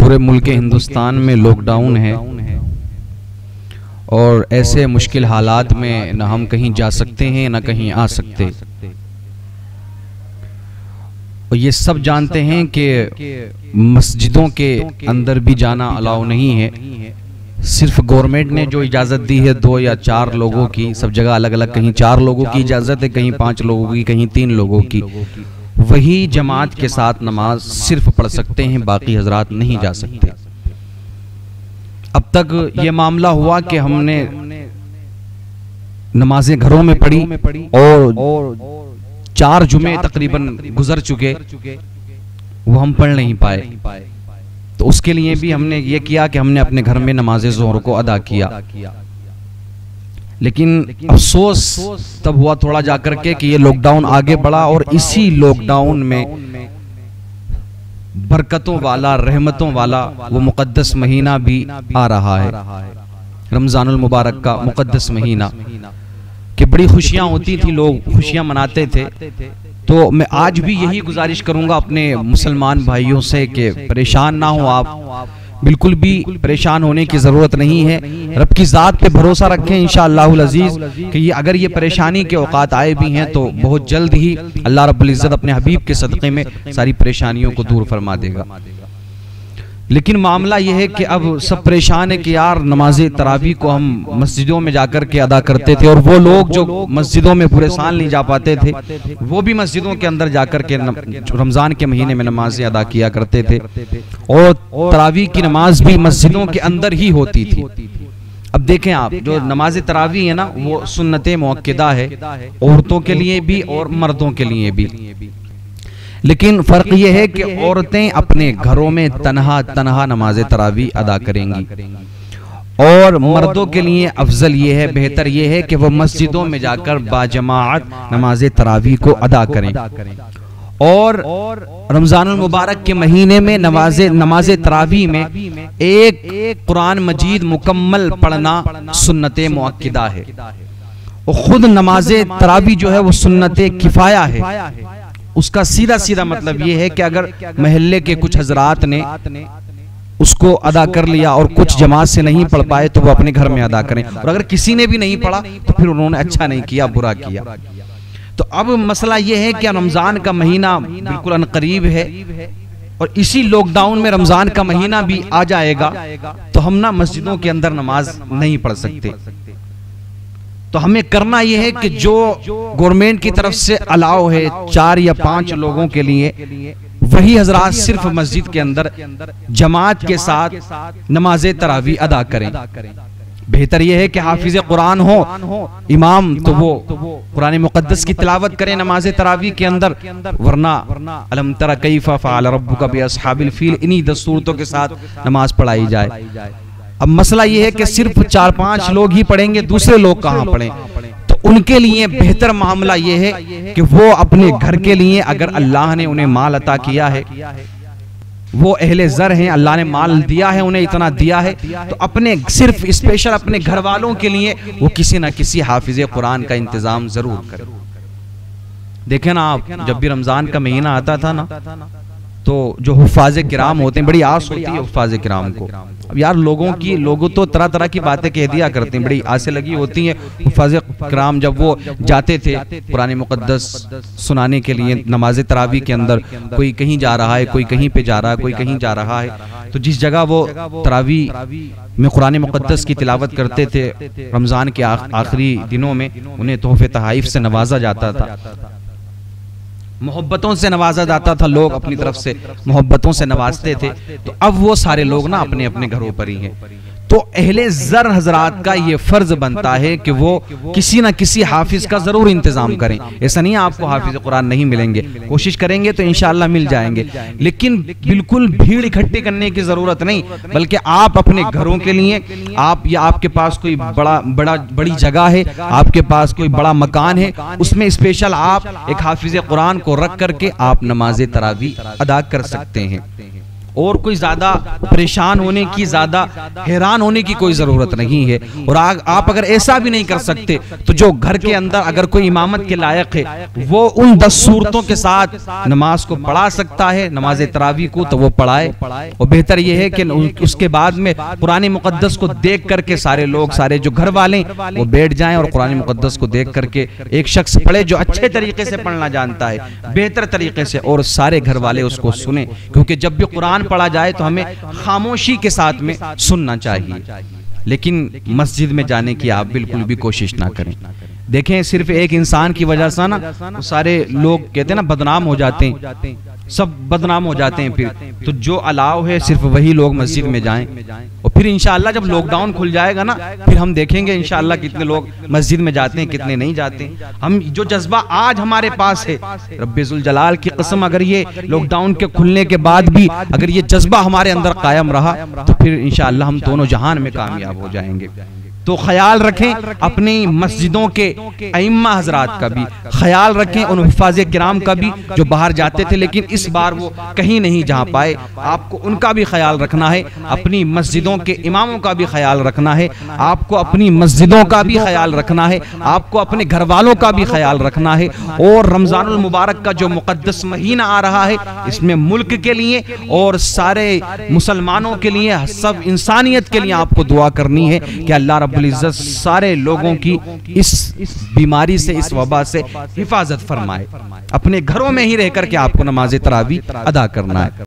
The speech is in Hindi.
पूरे मुल्क हिंदुस्तान में लॉकडाउन है और ऐसे मुश्किल हालात में न हम कहीं जा सकते हैं न कहीं आ सकते। और ये सब जानते हैं कि मस्जिदों के अंदर भी जाना अलाउ नहीं है। सिर्फ गवर्नमेंट ने जो इजाज़त दी है 2 या 4 लोगों की, सब जगह अलग अलग, कहीं 4 लोगों की इजाज़त है, कहीं 5 लोगों की, कहीं 3 लोगों की। वही जमात के साथ नमाज सिर्फ पढ़ सकते हैं, बाकी हजरात नहीं जा सकते। अब तक ये मामला हुआ कि हमने नमाजें घरों में पढ़ी और 4 जुमे तकरीबन गुजर चुके, वो हम पढ़ नहीं पाए। तो उसके लिए भी हमने ये किया कि हमने अपने घर में नमाज़े ज़ोहर को अदा किया। लेकिन अफसोस तब हुआ थोड़ा जाकर के कि ये लॉकडाउन आगे बढ़ा और इसी लॉकडाउन में बरकतों वाला, रहमतों वाला वो मुक़द्दस महीना भी आ रहा है, रमज़ानुल मुबारक का मुक़द्दस महीना, कि बड़ी खुशियां होती थी, लोग खुशियां मनाते थे। तो मैं आज भी यही गुजारिश करूंगा अपने मुसलमान भाइयों से कि परेशान ना हो आप, बिल्कुल भी परेशान होने की ज़रूरत नहीं है। रब की ज़ात पे भरोसा रखें इंशाअल्लाहुल अज़ीज़ कि ये अगर ये परेशानी के औकात आए भी हैं तो बहुत जल्द ही अल्लाह रब्बुल इज़्ज़त अपने हबीब के सदक़े में सारी परेशानियों को दूर फरमा देगा। लेकिन मामला यह है कि अब सब परेशान है कि यार नमाज तरावी को हम मस्जिदों में जाकर के अदा करते थे, और वो लोग जो मस्जिदों में पूरे साल नहीं जा पाते थे वो भी मस्जिदों के अंदर जाकर के रमज़ान के महीने में नमाजें अदा किया करते थे, और तरावी की नमाज भी मस्जिदों के अंदर ही होती थी। अब देखें आप, जो नमाज तरावी है ना, वो सुन्नत मुअक्किदा है, औरतों के लिए भी और मर्दों के लिए भी। लेकिन फर्क यह है कि औरतें अपने घरों में तन्हा नमाज तरावी अदा करेंगी, और मर्दों के लिए अफजल ये है, बेहतर ये है कि वह मस्जिदों में जाकर बाजमाअत नमाज तरावी को अदा करें। और रमज़ानुल मुबारक के महीने में नमाज तरावी में एक कुरान मजीद मुकम्मल पढ़ना सुन्नत मुअक्किदा है, और खुद नमाज तरावी जो है वो सुन्नत किफाया है। उसका सीधा सीधा मतलब ये है कि अगर महल्ले के कुछ हजरात ने उसको अदा कर लिया और कुछ जमात से नहीं पढ़ पाए तो वो अपने घर में अदा करें, और अगर किसी ने भी नहीं पढ़ा तो फिर उन्होंने अच्छा नहीं किया, बुरा किया। तो अब मसला ये है कि रमजान का महीना बिल्कुल अनकरीब है, और इसी लॉकडाउन में रमजान का महीना भी आ जाएगा, तो हम ना मस्जिदों के अंदर नमाज नहीं पढ़ सकते। तो हमें करना यह है कि जो गवर्नमेंट की तरफ से अलाउ है 4 या 5 लोगों के लिए, वही हजरात सिर्फ मस्जिद के अंदर जमात के साथ नमाज तरावी अदा करें। बेहतर यह है कि हाफिज कुरान हो इमाम, तो वो कुरान मुक़द्दस की तिलावत करें नमाज तरावी के अंदर, वरना अलम तरा कैफ़ फ़अल रब्बुका बिअस्हाबिल फ़ील, इन्हीं दस्तूरों के साथ नमाज पढ़ाई जाए। अब मसला यह है कि सिर्फ 4-5 लोग ही पढ़ेंगे, दूसरे लोग कहाँ पढ़ें? तो उनके लिए बेहतर मामला यह है कि वो अपने घर के लिए, अगर अल्लाह ने उन्हें माल अता किया है, वो अहले ज़र हैं, अल्लाह ने माल दिया है, उन्हें इतना दिया है, तो अपने सिर्फ स्पेशल अपने घर वालों के लिए वो किसी ना किसी हाफिज कुरान का इंतजाम जरूर करें। देखें ना आप, जब भी रमजान का महीना आता था ना, तो जो हुफ़ाज़ किराम होते हैं, बड़ी आस होती है हुफ़ाज़ किराम को। अब यार लोगों तो तरह तरह की बातें कह दिया करते हैं, बड़ी आसें लगी होती हैं। हुफ़ाज़ किराम जब वो जाते थे कुरान मुक़द्दस सुनाने के लिए नमाज तरावी के अंदर, कोई कहीं जा रहा है, कोई कहीं पे जा रहा है, कोई कहीं जा रहा है, तो जिस जगह वो तरावी में कुरान मुक़द्दस की तिलावत करते थे रमज़ान के आखिरी दिनों में, उन्हें तोहफ़े तहाइफ से नवाजा जाता था, मोहब्बतों से नवाजा जाता था, लोग अपनी तरफ से मोहब्बतों से नवाजते थे। तो अब वो सारे लोग ना अपने अपने घरों पर ही हैं। तो अहले ज़र हजरात का ये फर्ज बनता है कि वो किसी ना किसी हाफिज का जरूर इंतजाम करें। ऐसा नहीं है आपको हाफिज कुरान नहीं मिलेंगे, कोशिश करेंगे तो इंशाअल्लाह मिल जाएंगे, लेकिन बिल्कुल भीड़ इकट्ठी करने की जरूरत नहीं, बल्कि आप अपने घरों के लिए, आप या आपके पास कोई बड़ी जगह है, आपके पास कोई बड़ा मकान है, उसमें स्पेशल आप एक हाफिज कुरान को रख करके आप नमाज तरावी अदा कर सकते हैं। और कोई ज्यादा परेशान होने की, ज्यादा हैरान होने की कोई जरूरत नहीं है। और आप अगर ऐसा भी नहीं कर सकते तो जो घर के अंदर अगर कोई इमामत के लायक है वो उन 10 सूरतों के साथ नमाज को पढ़ा सकता है, नमाज तरावी को, तो वो पढ़ाए। और बेहतर यह है कि उसके बाद में कुरान मुकद्दस को देख करके सारे लोग, सारे जो घर वाले वो बैठ जाएं और कुरान मुकद्दस को देख करके एक शख्स पढ़े जो अच्छे तरीके से पढ़ना जानता है, बेहतर तरीके से, और सारे घर वाले उसको सुने। क्योंकि जब भी कुरान पढ़ा जाए तो हमें खामोशी के साथ में सुनना चाहिए। लेकिन मस्जिद में जाने की आप बिल्कुल भी कोशिश ना करें। देखें, सिर्फ एक इंसान की वजह से ना वो सारे लोग कहते हैं ना बदनाम हो जाते हैं, सब बदनाम हो जाते हैं। फिर तो जो अलाव है सिर्फ वही लोग मस्जिद में जाएं। और फिर इंशाअल्लाह जब लॉकडाउन खुल जाएगा ना, फिर हम देखेंगे इंशाअल्लाह कितने लोग मस्जिद में जाते हैं, कितने नहीं जाते हैं। हम जो जज्बा आज हमारे पास है, रब्बुल जलाल की कसम, अगर ये लॉकडाउन के खुलने के बाद भी अगर ये जज्बा हमारे अंदर कायम रहा तो फिर इंशाअल्लाह हम दोनों जहान में कामयाब हो जाएंगे। तो ख्याल रखें अपनी मस्जिदों के अइम्मा हजरात का भी, ख्याल रखें उन हिफाज़े किराम का भी जो बाहर जाते थे लेकिन इस बार वो कहीं नहीं जा पाए। आपको उनका भी ख्याल रखना है, अपनी मस्जिदों के इमामों का भी ख्याल रखना है, आपको अपनी मस्जिदों का भी ख्याल रखना है, आपको अपने घर वालों का भी ख्याल रखना है। और रमज़ानुल मुबारक का जो मुक़द्दस महीना आ रहा है, इसमें मुल्क के लिए और सारे मुसलमानों के लिए, सब इंसानियत के लिए आपको दुआ करनी है कि अल्लाह रब्बुल इज्जत सारे लोगों की इस बीमारी से, इस वबा से हिफाजत फरमाए। अपने घरों में ही रहकर के आपको नमाज तरावी अदा करना है।